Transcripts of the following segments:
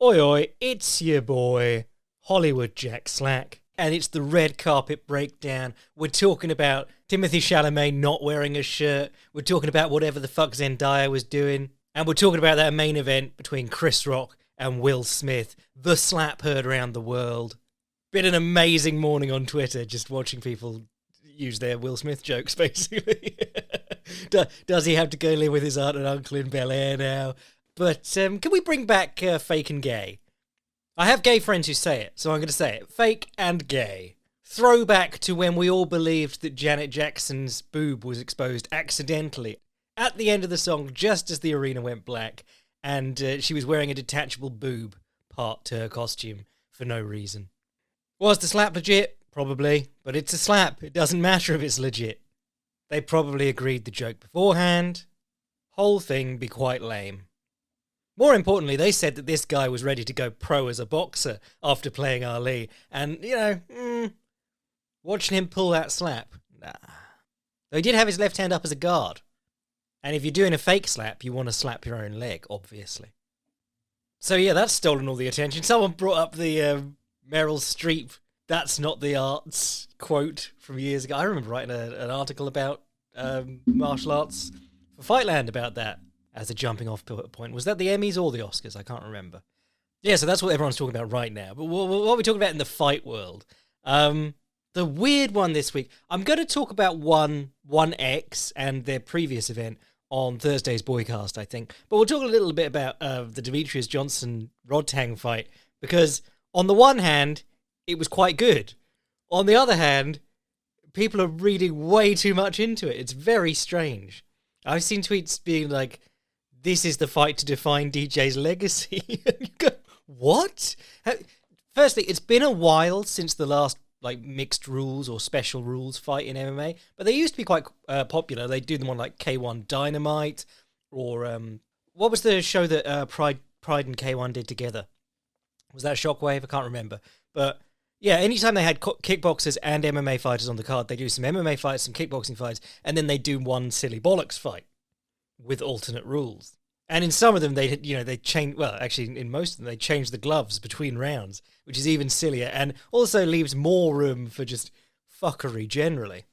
Oi oi, it's your boy, Hollywood Jack Slack, and it's the red carpet breakdown. We're talking about Timothée Chalamet not wearing a shirt, we're talking about whatever the fuck Zendaya was doing, and we're talking about that main event between Chris Rock and Will Smith, the slap heard around the world. Been an amazing morning on Twitter, just watching people use their Will Smith jokes, basically. Does he have to go live with his aunt and uncle in Bel Air now? But can we bring back fake and gay? I have gay friends who say it, so I'm going to say it. Fake and gay. Throwback to when we all believed that Janet Jackson's boob was exposed accidentally at the end of the song, just as the arena went black, and she was wearing a detachable boob part to her costume for no reason. Was the slap legit? Probably, but it's a slap. It doesn't matter if it's legit. They probably agreed the joke beforehand. Whole thing be quite lame. More importantly, they said that this guy was ready to go pro as a boxer after playing Ali. And, watching him pull that slap, nah. Though he did have his left hand up as a guard. And if you're doing a fake slap, you want to slap your own leg, obviously. So yeah, that's stolen all the attention. Someone brought up the Meryl Streep, "That's not the arts" quote from years ago. I remember writing an article about martial arts for Fightland about that. As a jumping off point. Was that the Emmys or the Oscars? I can't remember. Yeah, so that's what everyone's talking about right now. But what are we talking about in the fight world? The weird one this week, I'm going to talk about 1X and their previous event on Thursday's Boycast, I think. But we'll talk a little bit about the Demetrius Johnson-Rodtang fight, because on the one hand, it was quite good. On the other hand, people are reading way too much into it. It's very strange. I've seen tweets being like, "This is the fight to define DJ's legacy." What? Firstly, it's been a while since the last mixed rules or special rules fight in MMA, but they used to be quite popular. They do them on K1 Dynamite, or what was the show that Pride and K1 did together? Was that Shockwave? I can't remember. But yeah, anytime they had kickboxers and MMA fighters on the card, they do some MMA fights, some kickboxing fights, and then they do one silly bollocks fight with alternate rules. And in some of them, they change. Well, actually, in most of them, they change the gloves between rounds, which is even sillier, and also leaves more room for just fuckery generally.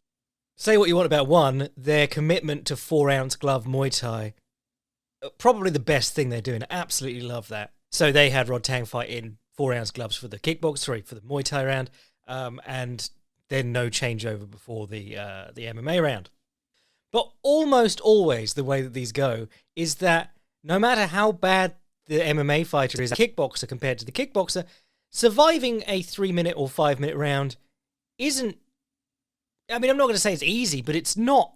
Say what you want about one, their commitment to 4-ounce glove Muay Thai, probably the best thing they're doing. I absolutely love that. So they had Rodtang fight in 4-ounce gloves for the for the Muay Thai round, and then no changeover before the MMA round. But almost always the way that these go is that no matter how bad the MMA fighter is, a kickboxer compared to the kickboxer, surviving a 3-minute or 5-minute round isn't... I mean, I'm not going to say it's easy, but it's not.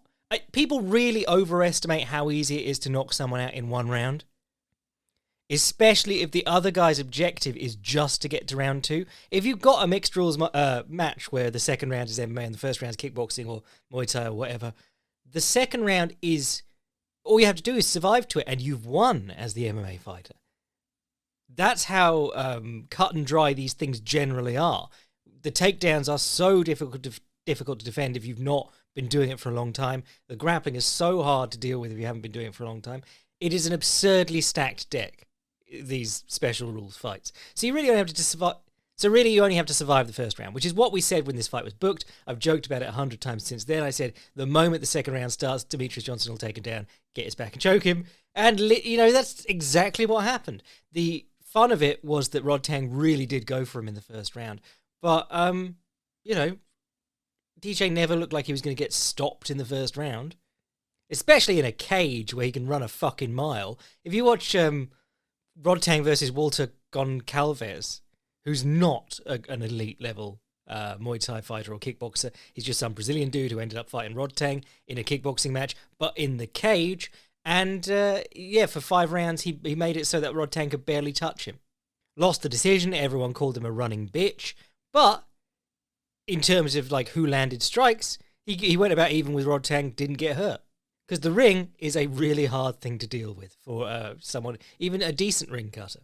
People really overestimate how easy it is to knock someone out in one round. Especially if the other guy's objective is just to get to round 2. If you've got a mixed rules match where the second round is MMA and the first round is kickboxing or Muay Thai or whatever, the second round is... all you have to do is survive to it, and you've won as the MMA fighter. That's how cut and dry these things generally are. The takedowns are so difficult to defend if you've not been doing it for a long time. The grappling is so hard to deal with if you haven't been doing it for a long time. It is an absurdly stacked deck, these special rules fights. So you really only have to survive. So really, you only have to survive the first round, which is what we said when this fight was booked. I've joked about it 100 times since then. I said the moment the second round starts, Demetrius Johnson will take him down, get his back and choke him. And, that's exactly what happened. The fun of it was that Rodtang really did go for him in the first round. But, DJ never looked like he was going to get stopped in the first round. Especially in a cage where he can run a fucking mile. If you watch Rodtang versus Walter Goncalves, who's not an elite level Muay Thai fighter or kickboxer. He's just some Brazilian dude who ended up fighting Rodtang in a kickboxing match, but in the cage. And for 5 rounds, he made it so that Rodtang could barely touch him. Lost the decision. Everyone called him a running bitch. But in terms of who landed strikes, he went about even with Rodtang, didn't get hurt. Because the ring is a really hard thing to deal with for someone, even a decent ring cutter.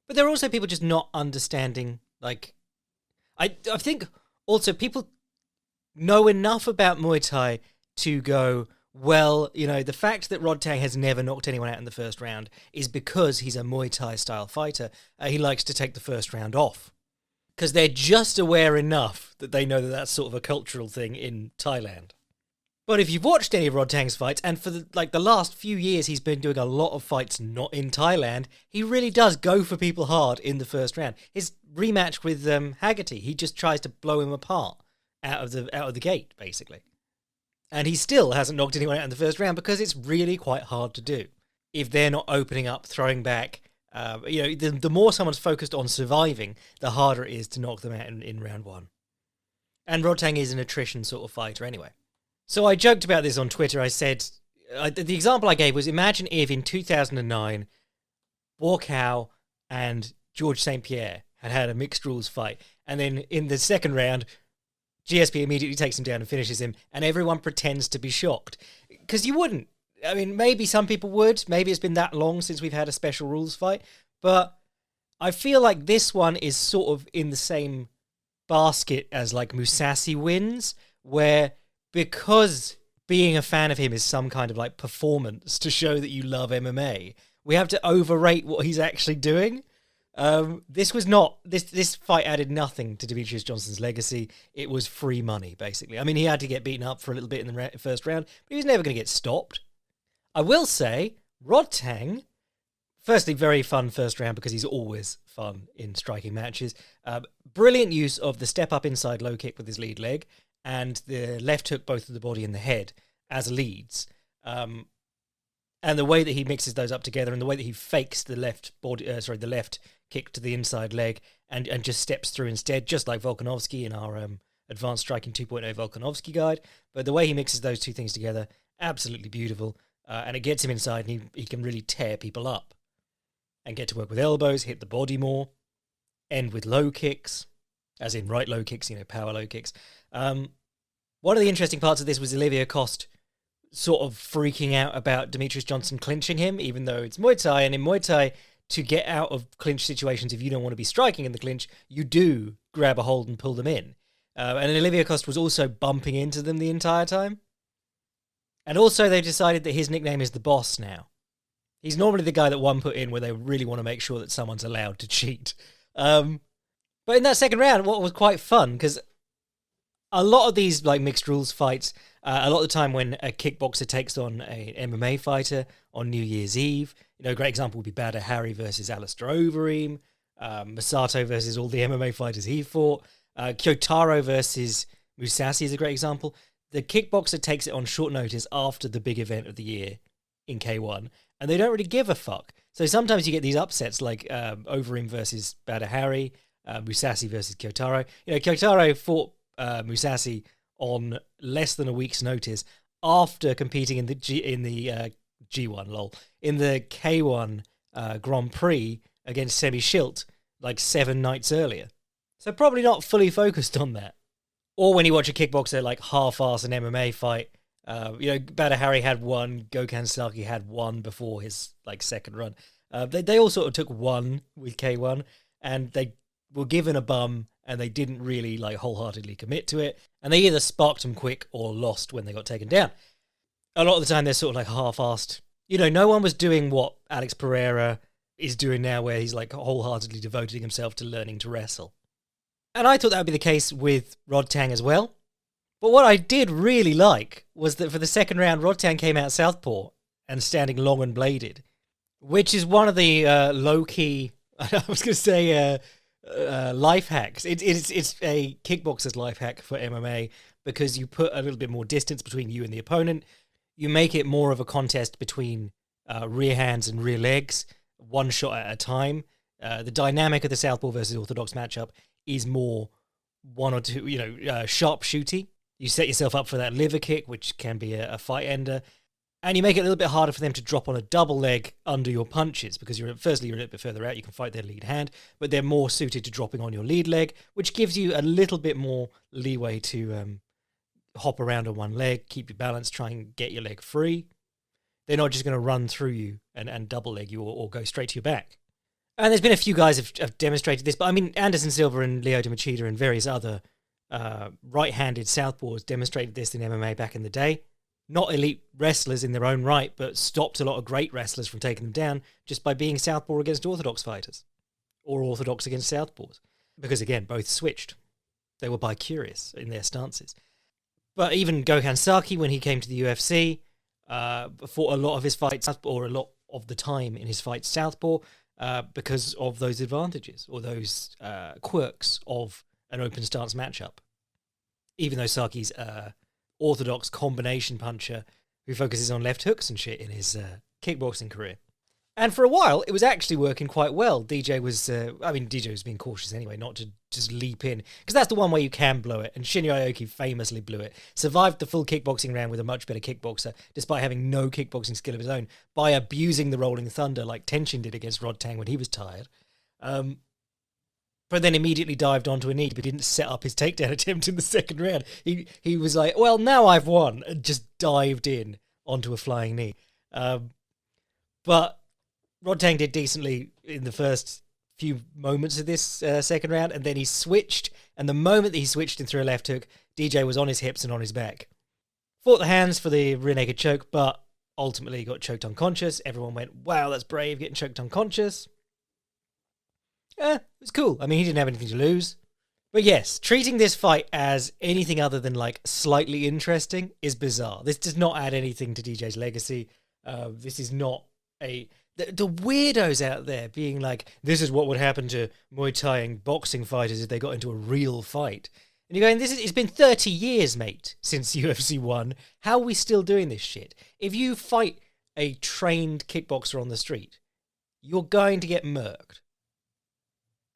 But there are also people just not understanding, I think also people know enough about Muay Thai to go, Well, the fact that Rodtang has never knocked anyone out in the first round is because he's a Muay Thai style fighter. He likes to take the first round off. Because they're just aware enough that they know that that's sort of a cultural thing in Thailand. But if you've watched any of Rodtang's fights, and for the last few years he's been doing a lot of fights not in Thailand, he really does go for people hard in the first round. His rematch with Haggerty, he just tries to blow him apart out of the gate, basically. And he still hasn't knocked anyone out in the first round because it's really quite hard to do. If they're not opening up, throwing back, the more someone's focused on surviving, the harder it is to knock them out in round one. And Rodtang is an attrition sort of fighter anyway. So I joked about this on Twitter. I said, the example I gave was, imagine if in 2009, Borkow and George St. Pierre had a mixed rules fight, and then in the second round, GSP immediately takes him down and finishes him, and everyone pretends to be shocked. Because you wouldn't. I mean, maybe some people would. Maybe it's been that long since we've had a special rules fight. But I feel like this one is sort of in the same basket as like Musashi wins, where because being a fan of him is some kind of like performance to show that you love MMA, we have to overrate what he's actually doing. This was not... This fight added nothing to Demetrius Johnson's legacy. It was free money, basically. I mean, he had to get beaten up for a little bit in the first round, but he was never going to get stopped. I will say, Rodtang, firstly, very fun first round because he's always fun in striking matches. Brilliant use of the step-up inside low kick with his lead leg and the left hook both of the body and the head as leads. And the way that he mixes those up together and the way that he fakes the left kick to the inside leg and just steps through instead, just like Volkanovski in our Advanced Striking 2.0 Volkanovski guide. But the way he mixes those two things together, absolutely beautiful. And it gets him inside and he can really tear people up and get to work with elbows, hit the body more, end with low kicks, as in right low kicks, power low kicks. One of the interesting parts of this was Olivier Coste sort of freaking out about Demetrius Johnson clinching him, even though it's Muay Thai. And in Muay Thai, to get out of clinch situations, if you don't want to be striking in the clinch, you do grab a hold and pull them in. And Olivier Coste was also bumping into them the entire time. And also they decided that his nickname is the Boss now. He's normally the guy that one put in where they really want to make sure that someone's allowed to cheat. But in that second round, what was quite fun, because a lot of these like mixed rules fights, a lot of the time when a kickboxer takes on an MMA fighter on New Year's Eve, a great example would be Badr Hari versus Alistair Overeem, Masato versus all the MMA fighters he fought, Kyotaro versus Musashi is a great example. The kickboxer takes it on short notice after the big event of the year in K1, and they don't really give a fuck. So sometimes you get these upsets like Overeem versus Badr Hari, Musashi versus Kyotaro. Kyotaro fought Musashi on less than a week's notice after competing in the K1 Grand Prix against Semi Schilt like 7 nights earlier. So probably not fully focused on that. Or when you watch a kickboxer like half-ass an MMA fight, Badr Hari had one, Gokhan Saki had one before his like second run. They all sort of took one with K1, and they were given a bum, and they didn't really like wholeheartedly commit to it, and they either sparked them quick or lost when they got taken down. A lot of the time they're sort of like half-assed. No one was doing what Alex Pereira is doing now, where he's like wholeheartedly devoting himself to learning to wrestle. And I thought that would be the case with Rodtang as well. But what I did really like was that for the second round, Rodtang came out southpaw and standing long and bladed, which is one of the low-key, I was going to say, life hacks. It's a kickboxer's life hack for MMA because you put a little bit more distance between you and the opponent. You make it more of a contest between rear hands and rear legs, one shot at a time. The dynamic of the southpaw versus orthodox matchup is more one or two, sharp shooty. You set yourself up for that liver kick, which can be a fight ender. And you make it a little bit harder for them to drop on a double leg under your punches because you're a little bit further out. You can fight their lead hand, but they're more suited to dropping on your lead leg, which gives you a little bit more leeway to hop around on one leg, keep your balance, try and get your leg free. They're not just going to run through you and double leg you or go straight to your back. And there's been a few guys have demonstrated this, but I mean, Anderson Silva and Lyoto Machida and various other right-handed southpaws demonstrated this in MMA back in the day. not elite wrestlers in their own right, but stopped a lot of great wrestlers from taking them down just by being southpaw against orthodox fighters, or orthodox against southpaws. Because again, both switched. They were bi-curious in their stances. But even Gokhan Saki, when he came to the UFC, fought a lot of his fights, or a lot of the time in his fights southpaw, because of those advantages, or those quirks of an open stance matchup. Even though Saki's orthodox combination puncher who focuses on left hooks and shit in his kickboxing career. And for a while, it was actually working quite well. DJ was being cautious anyway, not to just leap in, because that's the one way you can blow it, and Shinya Aoki famously blew it. Survived the full kickboxing round with a much better kickboxer, despite having no kickboxing skill of his own, by abusing the rolling thunder like Tenshin did against Rodtang when he was tired. But then immediately dived onto a knee, but didn't set up his takedown attempt in the second round. He was like, well, now I've won, and just dived in onto a flying knee. But Rodtang did decently in the first few moments of this second round, and then he switched, and the moment that he switched and threw a left hook, DJ was on his hips and on his back. Fought the hands for the rear naked choke, but ultimately got choked unconscious. Everyone went, wow, that's brave, getting choked unconscious. It was cool. I mean, he didn't have anything to lose. But yes, treating this fight as anything other than, like, slightly interesting is bizarre. This does not add anything to DJ's legacy. This is not a... The weirdos out there being like, this is what would happen to Muay Thai and boxing fighters if they got into a real fight. And you're going, it's been 30 years, mate, since UFC 1. How are we still doing this shit? If you fight a trained kickboxer on the street, you're going to get murked.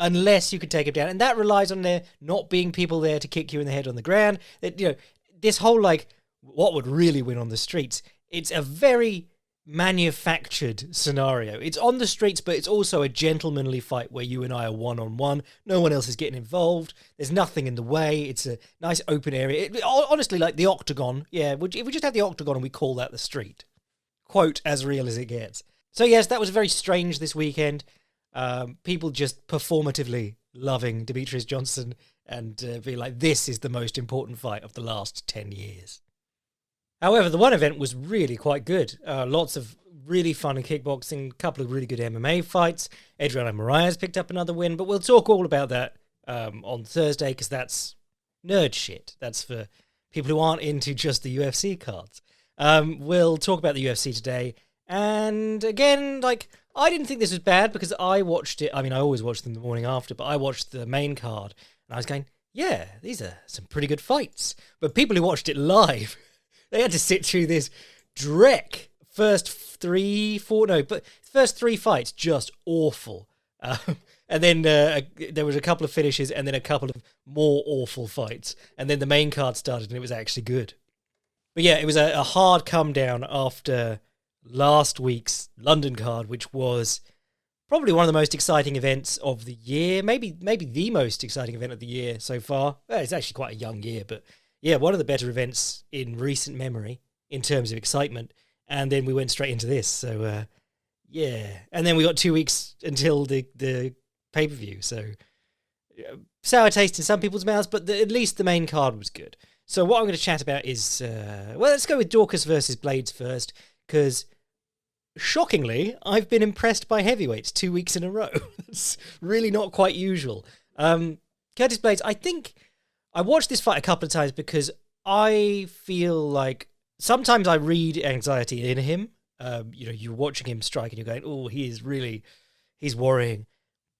Unless you can take him down. And that relies on there not being people there to kick you in the head on the ground. That, you know, this whole, like, what would really win on the streets, it's a very manufactured scenario. It's on the streets, but it's also a gentlemanly fight where you and I are one-on-one. No one else is getting involved. There's nothing in the way. It's a nice open area. Honestly, like the octagon. Yeah, if we just had the octagon and we call that the street. Quote, as real as it gets. So yes, that was very strange this weekend. People just performatively loving Demetrius Johnson and being like, this is the most important fight of the last 10 years. However, the one event was really quite good. Lots of really fun kickboxing, a couple of really good MMA fights. Adriano Moraes picked up another win, but we'll talk all about that on Thursday, because that's nerd shit. That's for people who aren't into just the UFC cards. We'll talk about the UFC today. And again, like, I didn't think this was bad because I watched it. I mean, I always watch them the morning after, but I watched the main card and I was going, yeah, these are some pretty good fights. But people who watched it live, they had to sit through this dreck. First three fights, just awful. And then there was a couple of finishes and then a couple of more awful fights. And then the main card started and it was actually good. But yeah, it was a hard come down after last week's London card, which was probably one of the most exciting events of the year. Maybe the most exciting event of the year so far. Well, it's actually quite a young year, but yeah, one of the better events in recent memory in terms of excitement. And then we went straight into this. So, yeah. And then we got 2 weeks until the pay-per-view. So, sour taste in some people's mouths, but at least the main card was good. So what I'm going to chat about is, let's go with Daukus versus Blaydes first, because shockingly, I've been impressed by heavyweights 2 weeks in a row. That's really not quite usual. Curtis Blaydes, I think I watched this fight a couple of times because I feel like sometimes I read anxiety in him. You're watching him strike and you're going, oh, he's worrying.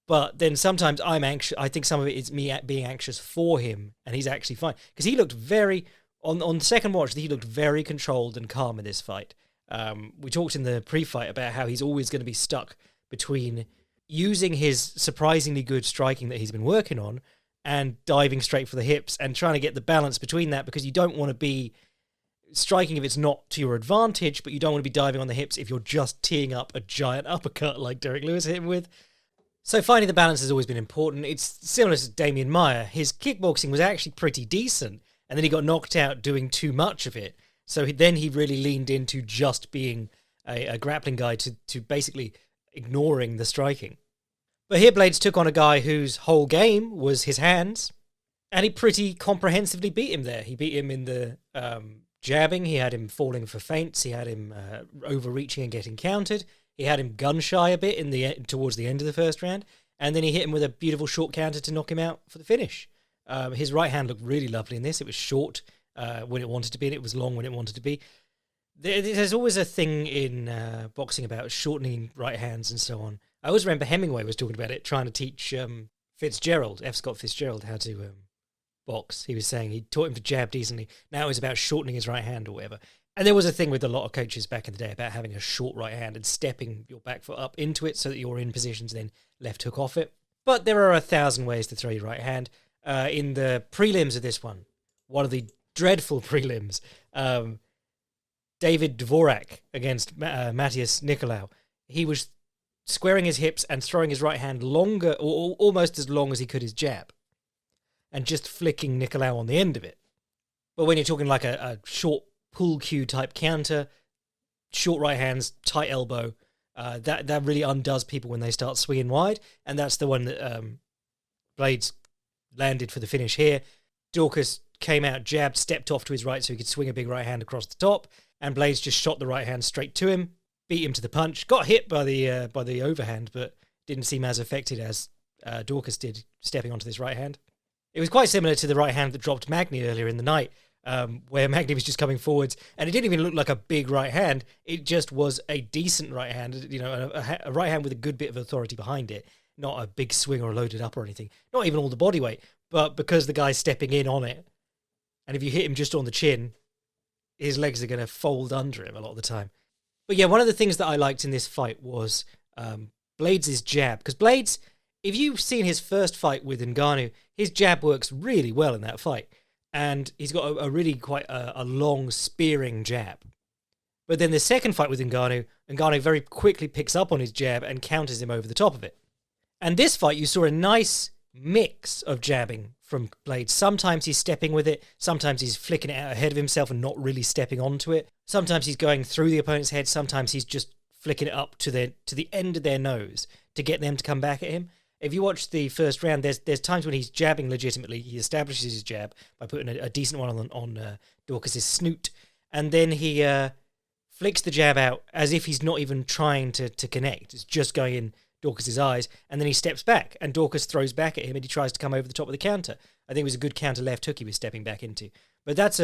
But then sometimes I'm anxious. I think some of it is me being anxious for him, and he's actually fine. Because he looked on the second watch, he looked very controlled and calm in this fight. We talked in the pre-fight about how he's always going to be stuck between using his surprisingly good striking that he's been working on and diving straight for the hips and trying to get the balance between that, because you don't want to be striking if it's not to your advantage, but you don't want to be diving on the hips if you're just teeing up a giant uppercut like Derek Lewis hit him with. So finding the balance has always been important. It's similar to Damian Maia. His kickboxing was actually pretty decent, and then he got knocked out doing too much of it. So then he really leaned into just being a grappling guy to basically ignoring the striking. But here Blaydes took on a guy whose whole game was his hands, and he pretty comprehensively beat him there. He beat him in the jabbing, he had him falling for feints, he had him overreaching and getting countered, he had him gun shy a bit towards the end of the first round, and then he hit him with a beautiful short counter to knock him out for the finish. His right hand looked really lovely in this. It was short when it wanted to be, and it was long when it wanted to be. There's always a thing in boxing about shortening right hands and so on. I always remember Hemingway was talking about it, trying to teach F. Scott Fitzgerald, how to box. He was saying he taught him to jab decently. Now it was about shortening his right hand or whatever. And there was a thing with a lot of coaches back in the day about having a short right hand and stepping your back foot up into it so that you're in position to then left hook off it. But there are 1,000 ways to throw your right hand. In the prelims of this one of the dreadful prelims, David Dvorak against Matthias Nicolau, he was squaring his hips and throwing his right hand longer, or almost as long as he could his jab, and just flicking Nicolau on the end of it. But when you're talking like a short pull cue type counter, short right hands, tight elbow, that really undoes people when they start swinging wide, and that's the one that Blaydes landed for the finish here. Daukus came out, jabbed, stepped off to his right so he could swing a big right hand across the top, and Blaydes just shot the right hand straight to him, beat him to the punch, got hit by the overhand, but didn't seem as affected as Daukus did stepping onto this right hand. It was quite similar to the right hand that dropped Magny earlier in the night, where Magny was just coming forwards, and it didn't even look like a big right hand. It just was a decent right hand, a right hand with a good bit of authority behind it, not a big swing or a loaded up or anything, not even all the body weight, but because the guy's stepping in on it, and if you hit him just on the chin, his legs are going to fold under him a lot of the time. But yeah, one of the things that I liked in this fight was Blaydes' jab, because Blaydes, if you've seen his first fight with Ngannou, his jab works really well in that fight, and he's got a really quite a long spearing jab. But then the second fight with Ngannou very quickly picks up on his jab and counters him over the top of it. And this fight, you saw a nice mix of jabbing from Blaydes. Sometimes he's stepping with it, sometimes he's flicking it out ahead of himself and not really stepping onto it. Sometimes he's going through the opponent's head, sometimes he's just flicking it up to the end of their nose to get them to come back at him. If you watch the first round, there's times when he's jabbing legitimately. He establishes his jab by putting a decent one on Daukus' snoot, and then he flicks the jab out as if he's not even trying to connect. It's just going in Daukus' eyes, and then he steps back, and Daukus throws back at him, and he tries to come over the top of the counter. I think it was a good counter left hook he was stepping back into. But that's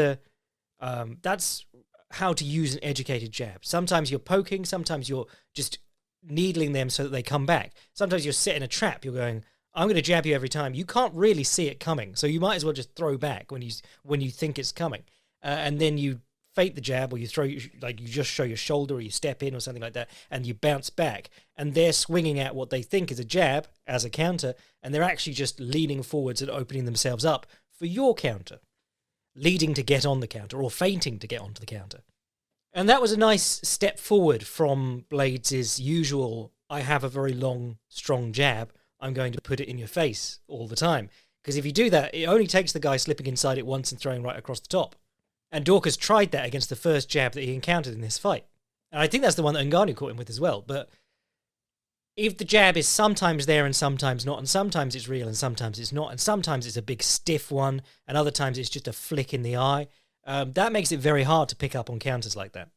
how to use an educated jab. Sometimes you're poking, sometimes you're just needling them so that they come back. Sometimes you're setting a trap. You're going, I'm going to jab you every time. You can't really see it coming, so you might as well just throw back when you think it's coming, and then you fake the jab, or you throw, like you just show your shoulder, or you step in or something like that, and you bounce back, and they're swinging at what they think is a jab as a counter, and they're actually just leaning forwards and opening themselves up for your counter, leading to get on the counter or feinting to get onto the counter. And that was a nice step forward from Blaydes' usual, I have a very long, strong jab, I'm going to put it in your face all the time. Because if you do that, it only takes the guy slipping inside it once and throwing right across the top. And Daukus tried that against the first jab that he encountered in this fight. And I think that's the one that Ngannou caught him with as well. But if the jab is sometimes there and sometimes not, and sometimes it's real and sometimes it's not, and sometimes it's a big stiff one, and other times it's just a flick in the eye, that makes it very hard to pick up on counters like that.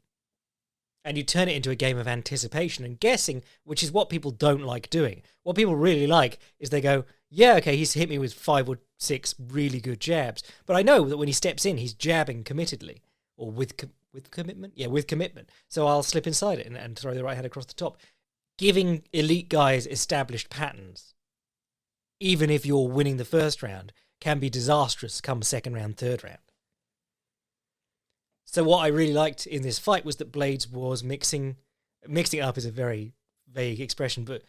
And you turn it into a game of anticipation and guessing, which is what people don't like doing. What people really like is they go, yeah, okay, he's hit me with 5 or 6 really good jabs, but I know that when he steps in, he's jabbing committedly, or with commitment? Yeah, with commitment. So I'll slip inside it and throw the right hand across the top. Giving elite guys established patterns, even if you're winning the first round, can be disastrous come second round, third round. So what I really liked in this fight was that Blaydes was mixing it up is a very vague expression, but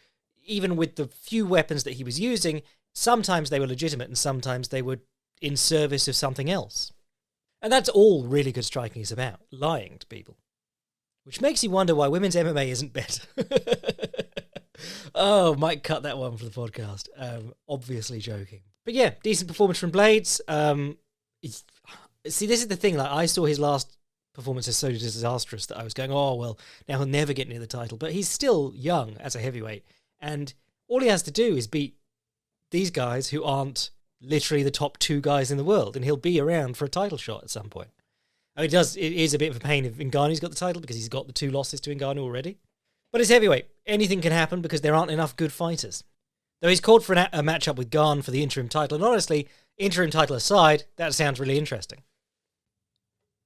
even with the few weapons that he was using, sometimes they were legitimate and sometimes they were in service of something else. And that's all really good striking is about, lying to people. Which makes you wonder why women's MMA isn't better. Oh, might cut that one for the podcast. Obviously joking. But yeah, decent performance from Blaydes. See, this is the thing, like I saw his last performance as so disastrous that I was going, oh, well, now he'll never get near the title. But he's still young as a heavyweight, and all he has to do is beat these guys who aren't literally the top 2 guys in the world, and he'll be around for a title shot at some point. Oh, it does. It is a bit of a pain if Ngannou's got the title because he's got the 2 losses to Ngannou already. But it's heavyweight. Anything can happen because there aren't enough good fighters. Though he's called for a matchup with Gane for the interim title. And honestly, interim title aside, that sounds really interesting.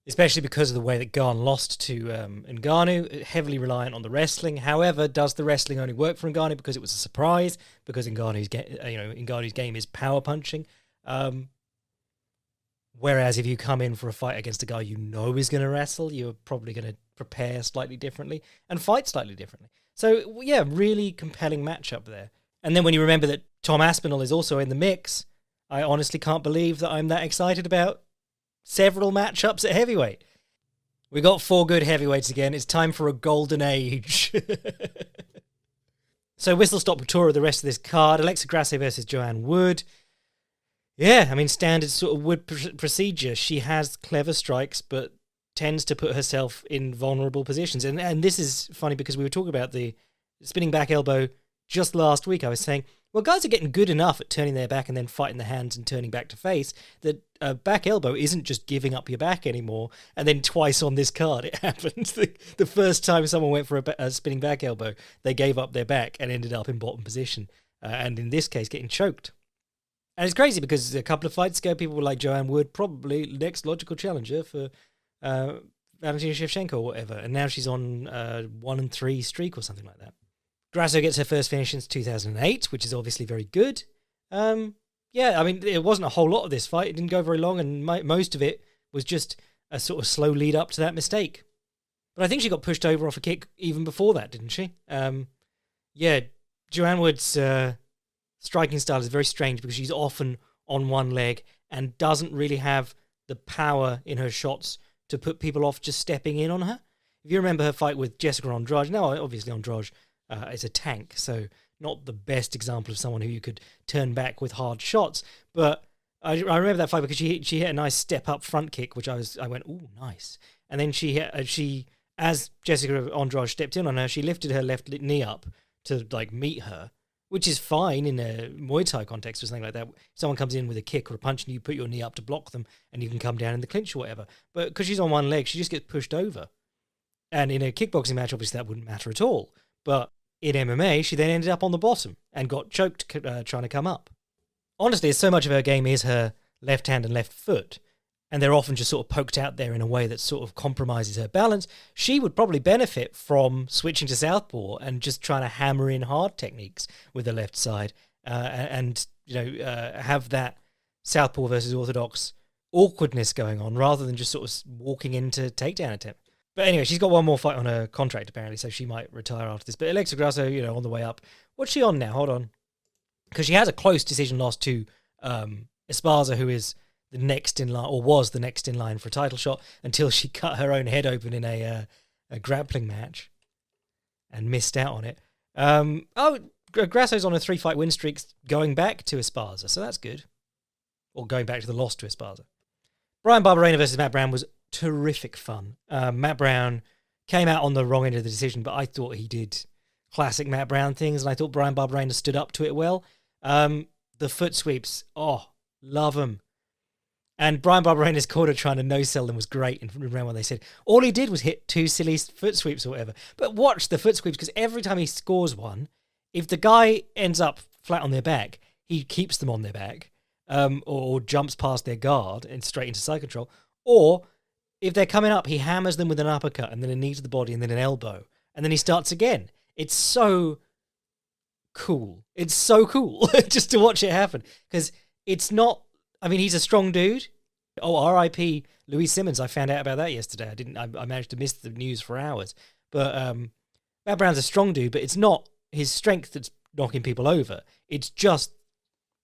Especially because of the way that Gane lost to Ngannou, heavily reliant on the wrestling. However, does the wrestling only work for Ngannou because it was a surprise? Because Ngannou's game is power punching. Whereas if you come in for a fight against a guy you know is going to wrestle, you're probably going to prepare slightly differently and fight slightly differently. So, yeah, really compelling matchup there. And then when you remember that Tom Aspinall is also in the mix, I honestly can't believe that I'm that excited about several matchups at heavyweight. We got 4 good heavyweights again. It's time for a golden age. So whistle-stop tour of the rest of this card. Alexa Grasso versus Joanne Wood. Yeah, I mean, standard sort of Wood procedure. She has clever strikes, but tends to put herself in vulnerable positions. And this is funny because we were talking about the spinning back elbow just last week. I was saying, well, guys are getting good enough at turning their back and then fighting the hands and turning back to face that a back elbow isn't just giving up your back anymore. And then twice on this card, it happened. The first time someone went for a spinning back elbow, they gave up their back and ended up in bottom position. And in this case, getting choked. And it's crazy because a couple of fights ago, people were like Joanne Wood, probably next logical challenger for Valentina Shevchenko or whatever. And now she's on 1-3 streak or something like that. Grasso gets her first finish since 2008, which is obviously very good. Yeah, I mean, it wasn't a whole lot of this fight. It didn't go very long, and most of it was just a sort of slow lead up to that mistake. But I think she got pushed over off a kick even before that, didn't she? Yeah, Joanne Wood's striking style is very strange because she's often on one leg and doesn't really have the power in her shots to put people off just stepping in on her. If you remember her fight with Jessica Andrade, now obviously Andrade is a tank, so not the best example of someone who you could turn back with hard shots, but I remember that fight because she hit a nice step up front kick, which I went, ooh, nice. And then as Jessica Andrade stepped in on her, she lifted her left knee up to like meet her, which is fine in a Muay Thai context or something like that. If someone comes in with a kick or a punch and you put your knee up to block them and you can come down in the clinch or whatever. But because she's on one leg, she just gets pushed over. And in a kickboxing match, obviously that wouldn't matter at all. But in MMA, she then ended up on the bottom and got choked trying to come up. Honestly, so much of her game is her left hand and left foot, and they're often just sort of poked out there in a way that sort of compromises her balance. She would probably benefit from switching to southpaw and just trying to hammer in hard techniques with the left side, and have that southpaw versus orthodox awkwardness going on rather than just sort of walking into takedown attempt. But anyway, she's got one more fight on her contract, apparently, so she might retire after this. But Alexa Grasso, on the way up. What's she on now? Hold on. Because she has a close decision loss to Esparza, who is the next in line, or was the next in line for a title shot, until she cut her own head open in a grappling match and missed out on it. Grasso's on a 3-fight win streak going back to Esparza, so that's good. Or going back to the loss to Esparza. Brian Barberena versus Matt Brown was terrific fun. Matt Brown came out on the wrong end of the decision, but I thought he did classic Matt Brown things, and I thought Brian Barberena stood up to it well. The foot sweeps, love them. And Brian Barberena's corner trying to no-sell them was great. And remember when they said, all he did was hit 2 silly foot sweeps or whatever. But watch the foot sweeps, because every time he scores one, if the guy ends up flat on their back, he keeps them on their back, or jumps past their guard and straight into side control, or if they're coming up, he hammers them with an uppercut and then a knee to the body and then an elbow. And then he starts again. It's so cool. It's so cool just to watch it happen. Because it's not... I mean, he's a strong dude. R.I.P. Louis Simmons. I found out about that yesterday. I managed to miss the news for hours. But Matt Brown's a strong dude, but it's not his strength that's knocking people over. It's just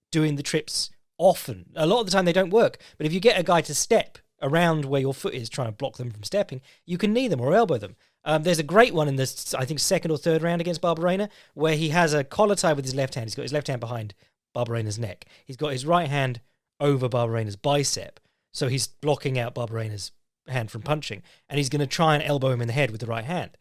doing the trips often. A lot of the time they don't work. But if you get a guy to step around where your foot is, trying to block them from stepping, you can knee them or elbow them. There's a great one in this, I think, second or third round against Barberena, where he has a collar tie with his left hand. He's got his left hand behind Barberena's neck. He's got his right hand over Barberena's bicep, so he's blocking out Barberena's hand from punching, and he's going to try and elbow him in the head with the right hand,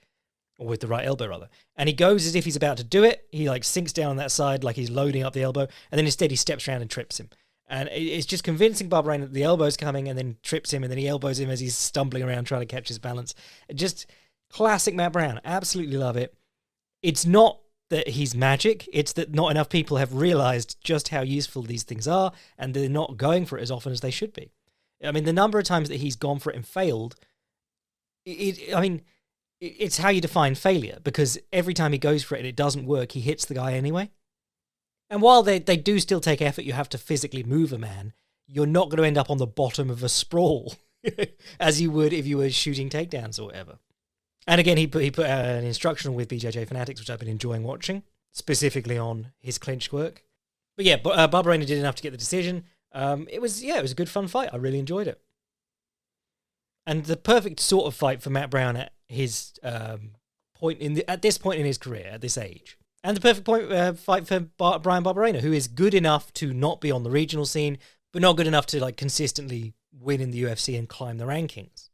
or with the right elbow, rather. And he goes as if he's about to do it. He, sinks down on that side like he's loading up the elbow, and then instead he steps around and trips him. And it's just convincing Barberena that the elbow's coming, and then trips him, and then he elbows him as he's stumbling around trying to catch his balance. Just classic Matt Brown. Absolutely love it. It's not that he's magic. It's that not enough people have realized just how useful these things are, and they're not going for it as often as they should be. I mean, the number of times that he's gone for it and failed, it's how you define failure, because every time he goes for it and it doesn't work, he hits the guy anyway. And while they do still take effort, you have to physically move a man, you're not going to end up on the bottom of a sprawl as you would if you were shooting takedowns or whatever. And again, he put an instructional with BJJ Fanatics, which I've been enjoying watching, specifically on his clinch work. But yeah, Barberena did enough to get the decision. It was a good fun fight. I really enjoyed it. And the perfect sort of fight for Matt Brown at his at this point in his career, at this age. And the perfect fight for Bryan Barberena, who is good enough to not be on the regional scene, but not good enough to like consistently win in the UFC and climb the rankings.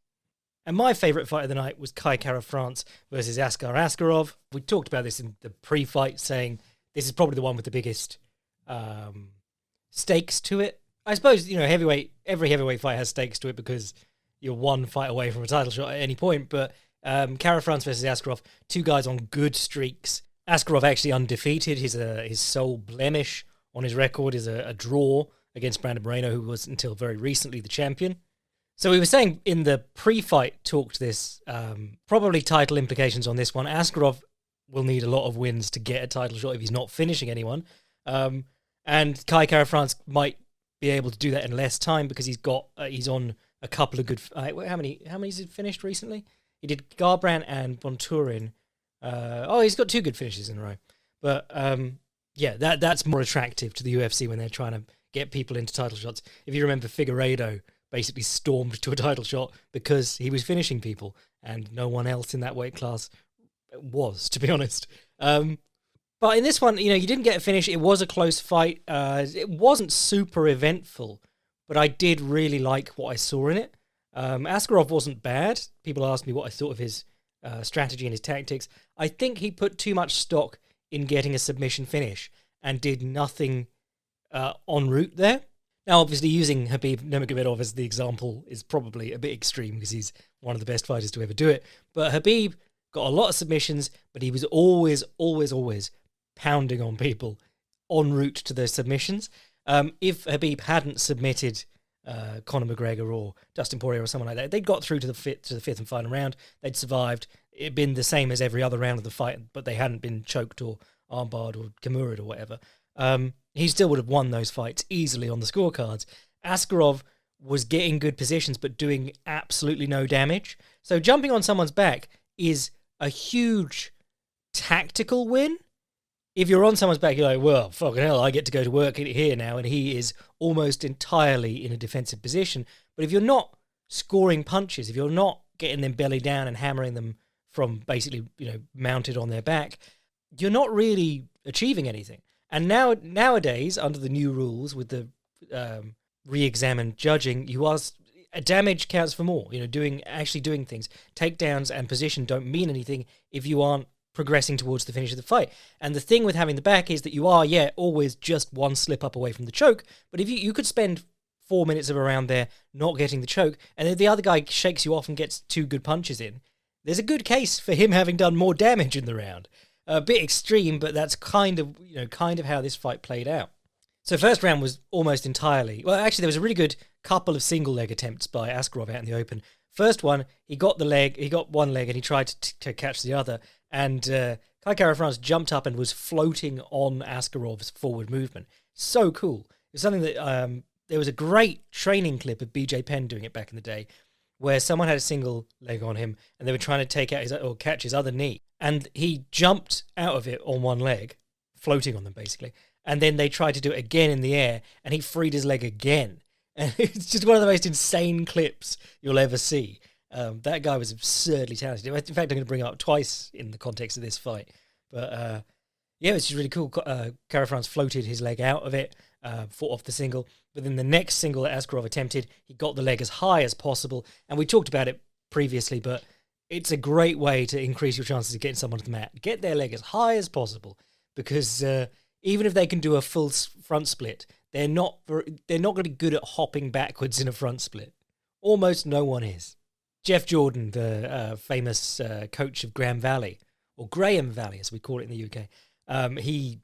And my favourite fight of the night was Kai Kara-France versus Askar Askarov. We talked about this in the pre-fight, saying this is probably the one with the biggest stakes to it. I suppose, every heavyweight fight has stakes to it because you're one fight away from a title shot at any point. But Kara-France versus Askarov, two guys on good streaks. Askarov actually undefeated. His sole blemish on his record is a draw against Brandon Moreno, who was until very recently the champion. So we were saying in the pre-fight talk to this, probably title implications on this one. Askarov will need a lot of wins to get a title shot if he's not finishing anyone. And Kai Kara-France might be able to do that in less time because he's on a couple of good... how many has he finished recently? He did Garbrandt and Bonturin. He's got two good finishes in a row. But that's more attractive to the UFC when they're trying to get people into title shots. If you remember, Figueiredo basically stormed to a title shot because he was finishing people and no one else in that weight class was, to be honest. But in this one, you didn't get a finish. It was a close fight. It wasn't super eventful, but I did really like what I saw in it. Askarov wasn't bad. People asked me what I thought of his strategy and his tactics. I think he put too much stock in getting a submission finish and did nothing en route there. Now, obviously, using Khabib Nurmagomedov as the example is probably a bit extreme because he's one of the best fighters to ever do it. But Khabib got a lot of submissions, but he was always pounding on people en route to those submissions. If Khabib hadn't submitted Conor McGregor or Dustin Poirier or someone like that, they'd got through to the fifth and final round. They'd survived. It'd been the same as every other round of the fight, but they hadn't been choked or armbarred or kimura'd or whatever. He still would have won those fights easily on the scorecards. Askarov was getting good positions but doing absolutely no damage. So jumping on someone's back is a huge tactical win. If you're on someone's back, you're like, well, fucking hell, I get to go to work here now, and he is almost entirely in a defensive position. But if you're not scoring punches, if you're not getting them belly down and hammering them from basically, mounted on their back, you're not really achieving anything. And nowadays, under the new rules with the re-examined judging, damage counts for more. Doing things. Takedowns and position don't mean anything if you aren't progressing towards the finish of the fight. And the thing with having the back is that you are, always just one slip up away from the choke. But if you could spend 4 minutes of a round there not getting the choke, and then the other guy shakes you off and gets two good punches in, there's a good case for him having done more damage in the round. A bit extreme, but that's kind of how this fight played out. So first round was almost entirely... Well, actually, there was a really good couple of single leg attempts by Askarov out in the open. First one, he got one leg and he tried to catch the other. And Kai Kara-France jumped up and was floating on Askarov's forward movement. So cool. It's something that... there was a great training clip of BJ Penn doing it back in the day where someone had a single leg on him and they were trying to take out catch his other knee. And he jumped out of it on one leg, floating on them basically. And then they tried to do it again in the air and he freed his leg again. And it's just one of the most insane clips you'll ever see. That guy was absurdly talented. In fact, I'm going to bring it up twice in the context of this fight. But it's just really cool. Kara-France floated his leg out of it, fought off the single. But then the next single that Askarov attempted, he got the leg as high as possible. And we talked about it previously, but it's a great way to increase your chances of getting someone to the mat. Get their leg as high as possible because even if they can do a full front split, they're not going to be good at hopping backwards in a front split. Almost no one is. Jeff Jordan, the famous coach of Graham Valley, or Graham Valley as we call it in the UK, he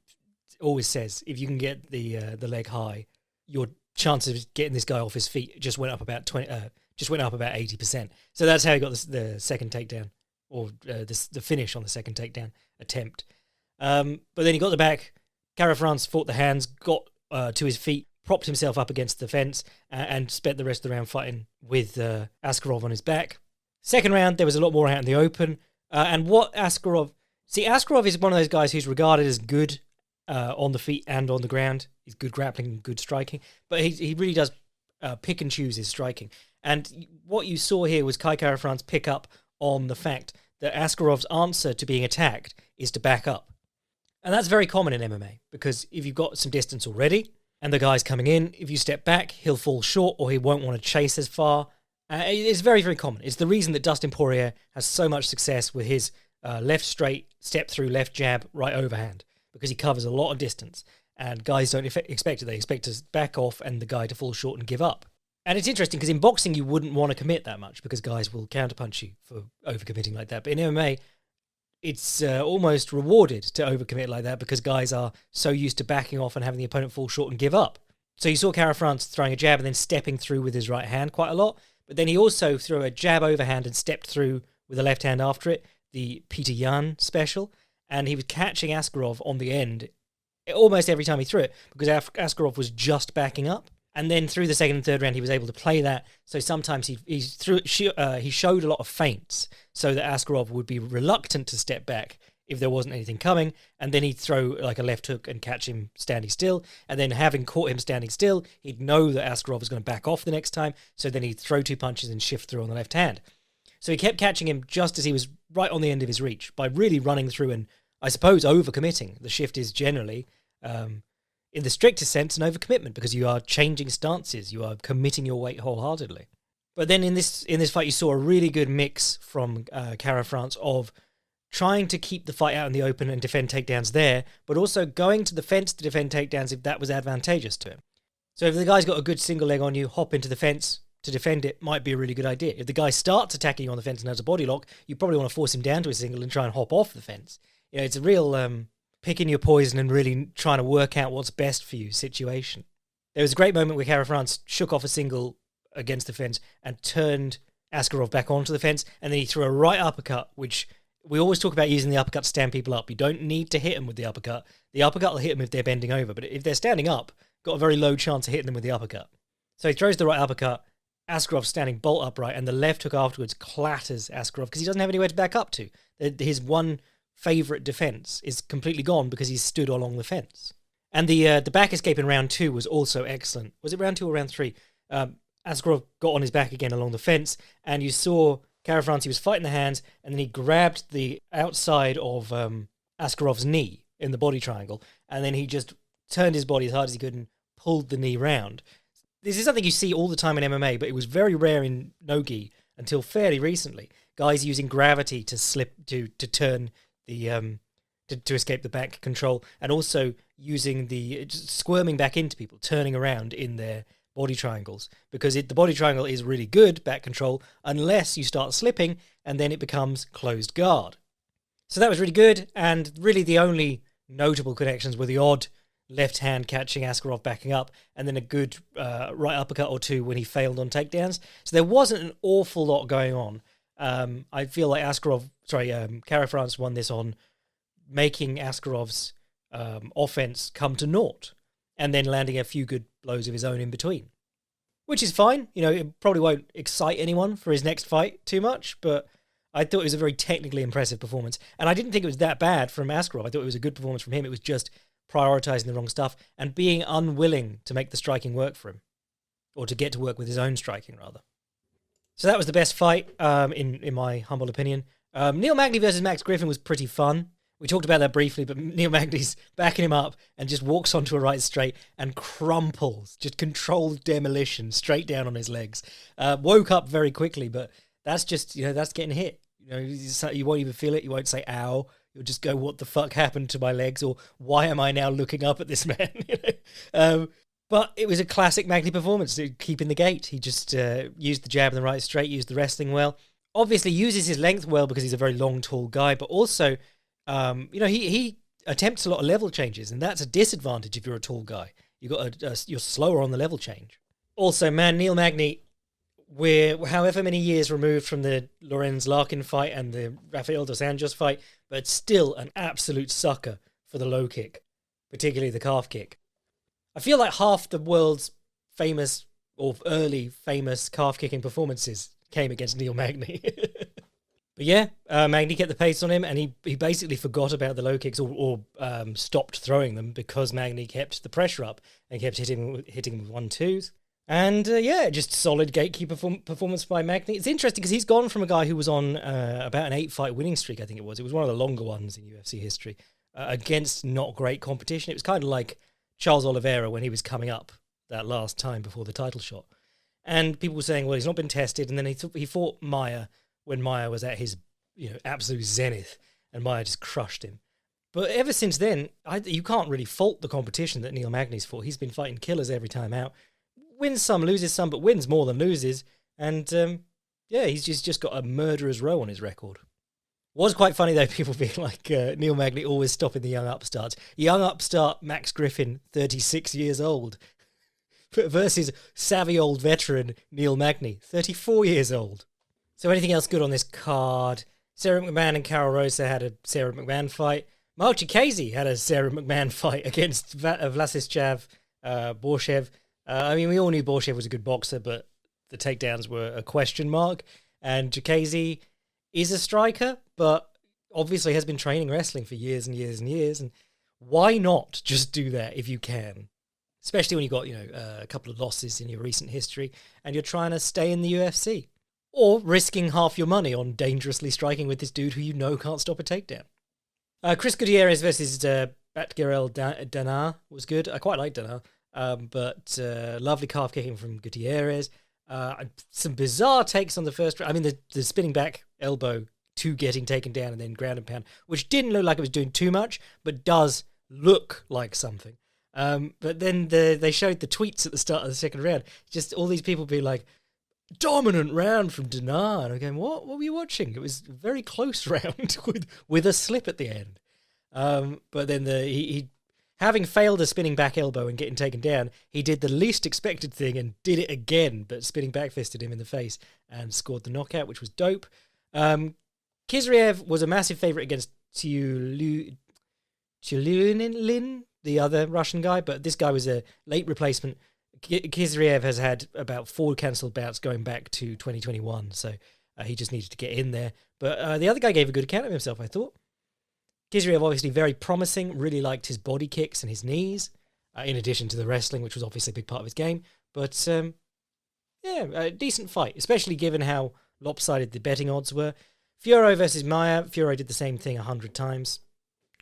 always says if you can get the leg high, your chances of getting this guy off his feet just went up about 80%. So that's how he got the second takedown, or the finish on the second takedown attempt. But then he got the back. Kara-France fought the hands, got to his feet, propped himself up against the fence, and spent the rest of the round fighting with Askarov on his back. Second round, there was a lot more out in the open. And what Askarov is one of those guys who's regarded as good on the feet and on the ground. He's good grappling and good striking, but he really does pick and choose his striking. And what you saw here was Kai Kara-France pick up on the fact that Askarov's answer to being attacked is to back up. And that's very common in MMA, because if you've got some distance already and the guy's coming in, if you step back, he'll fall short or he won't want to chase as far. It's very, very common. It's the reason that Dustin Poirier has so much success with his left straight, step through, left jab, right overhand, because he covers a lot of distance. And guys don't expect it. They expect to back off and the guy to fall short and give up. And it's interesting because in boxing, you wouldn't want to commit that much because guys will counterpunch you for overcommitting like that. But in MMA, it's almost rewarded to overcommit like that because guys are so used to backing off and having the opponent fall short and give up. So you saw Kara-France throwing a jab and then stepping through with his right hand quite a lot. But then he also threw a jab overhand and stepped through with the left hand after it, the Peter Yan special. And he was catching Askarov on the end almost every time he threw it because Askarov was just backing up. And then through the second and third round, he was able to play that. So sometimes he showed a lot of feints so that Askarov would be reluctant to step back if there wasn't anything coming. And then he'd throw like a left hook and catch him standing still. And then having caught him standing still, he'd know that Askarov was going to back off the next time. So then he'd throw two punches and shift through on the left hand. So he kept catching him just as he was right on the end of his reach by really running through and, I suppose, overcommitting. The shift is generally... in the strictest sense, an overcommitment because you are changing stances, you are committing your weight wholeheartedly. But then in this fight, you saw a really good mix from Kara-France of trying to keep the fight out in the open and defend takedowns there, but also going to the fence to defend takedowns if that was advantageous to him. So if the guy's got a good single leg on you, hop into the fence to defend it might be a really good idea. If the guy starts attacking you on the fence and has a body lock, you probably want to force him down to a single and try and hop off the fence. You know, it's a real... picking your poison and really trying to work out what's best for you situation. There was a great moment where Kara-France shook off a single against the fence and turned Askarov back onto the fence, and then he threw a right uppercut, which we always talk about using the uppercut to stand people up. You don't need to hit them with the uppercut. The uppercut will hit them if they're bending over, but if they're standing up, got a very low chance of hitting them with the uppercut. So he throws the right uppercut, Askarov's standing bolt upright, and the left hook afterwards clatters Askarov because he doesn't have anywhere to back up to. His one favourite defence is completely gone because he's stood along the fence. And the back escape in round 2 was also excellent. Was it round 2 or round 3? Askarov got on his back again along the fence, and you saw Kara-France, he was fighting the hands, and then he grabbed the outside of Askarov's knee in the body triangle, and then he just turned his body as hard as he could and pulled the knee round. This is something you see all the time in MMA, but it was very rare in no-gi until fairly recently. Guys using gravity to turn to escape the back control, and also using squirming back into people, turning around in their body triangles, because the body triangle is really good back control unless you start slipping, and then it becomes closed guard. So that was really good, and really the only notable connections were the odd left hand catching Askarov backing up, and then a good right uppercut or two when he failed on takedowns. So there wasn't an awful lot going on. I feel like Kara-France won this on making Askarov's offense come to naught and then landing a few good blows of his own in between, which is fine. You know, it probably won't excite anyone for his next fight too much, but I thought it was a very technically impressive performance, and I didn't think it was that bad from Askarov. I thought it was a good performance from him. It was just prioritizing the wrong stuff and being unwilling to make the striking work for him, or to get to work with his own striking, rather. So that was the best fight, in my humble opinion. Neil Magny versus Max Griffin was pretty fun. We talked about that briefly, but Neil Magny's backing him up and just walks onto a right straight and crumples, just controlled demolition straight down on his legs. Woke up very quickly, but that's just, that's getting hit. You won't even feel it. You won't say, ow. You'll just go, what the fuck happened to my legs? Or why am I now looking up at this man? But it was a classic Magny performance, keeping the gate. He just used the jab in the right straight, used the wrestling well. Obviously uses his length well because he's a very long, tall guy, but also, he attempts a lot of level changes, and that's a disadvantage if you're a tall guy. You're slower on the level change. Also, man, Neil Magny, we're however many years removed from the Lorenz Larkin fight and the Rafael dos Anjos fight, but still an absolute sucker for the low kick, particularly the calf kick. I feel like half the world's famous or early famous calf kicking performances came against Neil Magny. But yeah, Magny kept the pace on him, and he basically forgot about the low kicks or stopped throwing them because Magny kept the pressure up and kept hitting with 1-2s. And just solid gatekeeper performance by Magny. It's interesting because he's gone from a guy who was on about an 8-fight winning streak, I think it was. It was one of the longer ones in UFC history, against not great competition. It was kind of like Charles Oliveira when he was coming up that last time before the title shot. And people were saying, well, he's not been tested. And then he fought Maia when Maia was at his absolute zenith, and Maia just crushed him. But ever since then, you can't really fault the competition that Neil Magny's fought. He's been fighting killers every time out. Wins some, loses some, but wins more than loses. And he's just got a murderer's row on his record. Was quite funny though, people being like, Neil Magny always stopping the young upstarts. Young upstart Max Griffin, 36 years old, versus savvy old veteran Neil Magny, 34 years old. So anything else good on this card? Sarah McMahon and Carol Rosa had a Sarah McMahon fight. Mark Chikadze had a Sarah McMahon fight against Vlasislav Borshev. We all knew Borshev was a good boxer, but the takedowns were a question mark. And Chikadze is a striker, but obviously has been training wrestling for years and years and years. And why not just do that if you can? Especially when you've got, a couple of losses in your recent history and you're trying to stay in the UFC. Or risking half your money on dangerously striking with this dude who can't stop a takedown. Chris Gutierrez versus Batgerel Dana was good. I quite like Dana. But lovely calf kicking from Gutierrez. Some bizarre takes on the first round. The spinning back elbow to getting taken down and then ground and pound, which didn't look like it was doing too much, but does look like something. But then they showed the tweets at the start of the second round. Just all these people being like, dominant round from Dinar. And I'm going, what were you watching? It was a very close round with a slip at the end. But then he having failed a spinning back elbow and getting taken down, he did the least expected thing and did it again, but spinning back fisted him in the face and scored the knockout, which was dope. Kizriev was a massive favourite against Tiulin, the other Russian guy, but this guy was a late replacement. Kizriev has had about 4 cancelled bouts going back to 2021, so he just needed to get in there. But the other guy gave a good account of himself, I thought. Kizriev obviously very promising, really liked his body kicks and his knees, in addition to the wrestling, which was obviously a big part of his game. But a decent fight, especially given how lopsided the betting odds were. Fioro versus Maia. Fioro did the same thing 100 times.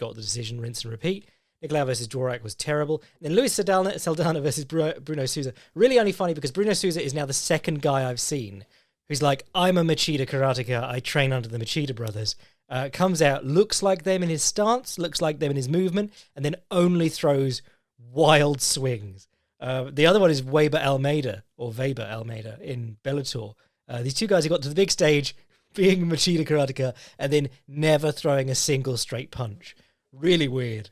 Got the decision, rinse and repeat. Nicolau versus Dvorak was terrible. Then Luis Saldana versus Bruno Souza. Really only funny because Bruno Souza is now the second guy I've seen who's like, I'm a Machida karateka, I train under the Machida brothers. Comes out, looks like them in his stance, looks like them in his movement, and then only throws wild swings. The other one is Weber Almeida in Bellator. These two guys who got to the big stage being Machida karateka and then never throwing a single straight punch. Really weird.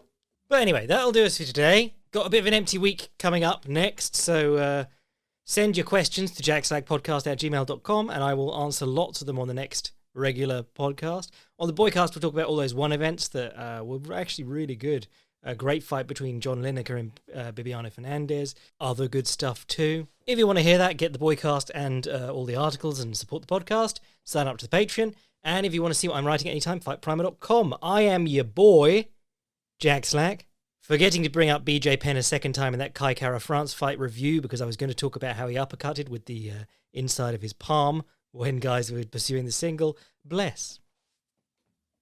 But anyway, that'll do us for today. Got a bit of an empty week coming up next, so send your questions to jackslagpodcast@gmail.com and I will answer lots of them on the next regular podcast. On the Boycast, we'll talk about all those one events that were actually really good. A great fight between John Lineker and Bibiano Fernandez. Other good stuff too. If you want to hear that, get the Boycast and all the articles and support the podcast. Sign up to the Patreon. And if you want to see what I'm writing at any time, fightprimer.com. I am your boy, Jack Slack. Forgetting to bring up BJ Penn a second time in that Kai Kara France fight review because I was going to talk about how he uppercutted with the inside of his palm when guys were pursuing the single. Bless.